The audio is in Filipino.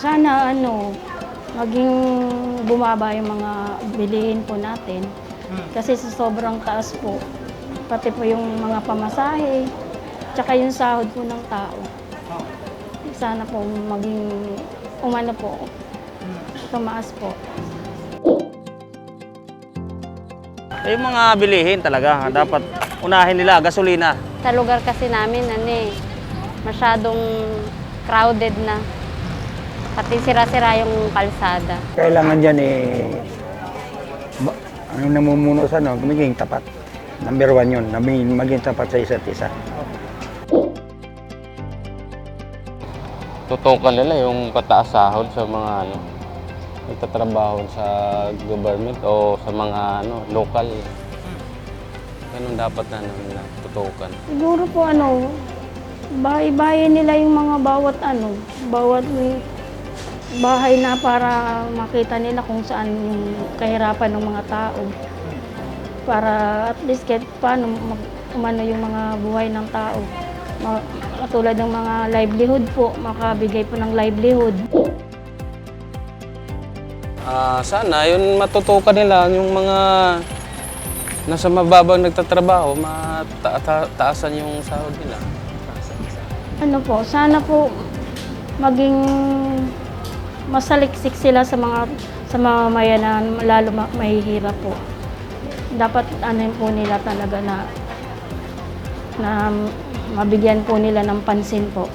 Sana maging bumaba yung mga bilihin po natin. Kasi sa sobrang taas po, pati po yung mga pamasahe, tsaka yung sahod po ng tao. Sana po maging tumaas po. Yung mga bilihin talaga, dapat unahin nila, gasolina. Sa lugar kasi namin, masyadong crowded na. Pati sira-sira yung kalsada. Kailangan dyan ang namumuno sa maging tapat. Number one yun, maging tapat sa isa't isa. Tutukan nila yung pataas sahod sa mga nagtatrabaho sa government o sa mga lokal. Ganun dapat na tutukan. Siguro po bahay-bahay nila yung mga bawat bahay na para makita nila kung saan yung kahirapan ng mga tao. Para at least kahit paano yung mga buhay ng tao. Katulad ng mga livelihood po, makabigay po ng livelihood. Sana yun matutukan nila yung mga nasa mababang nagtatrabaho, taasan yung sahod nila. Sana po maging masaliksik sila sa mga mamamayan na lalo mahihirap po. Dapat po nila talaga na mabigyan po nila ng pansin po.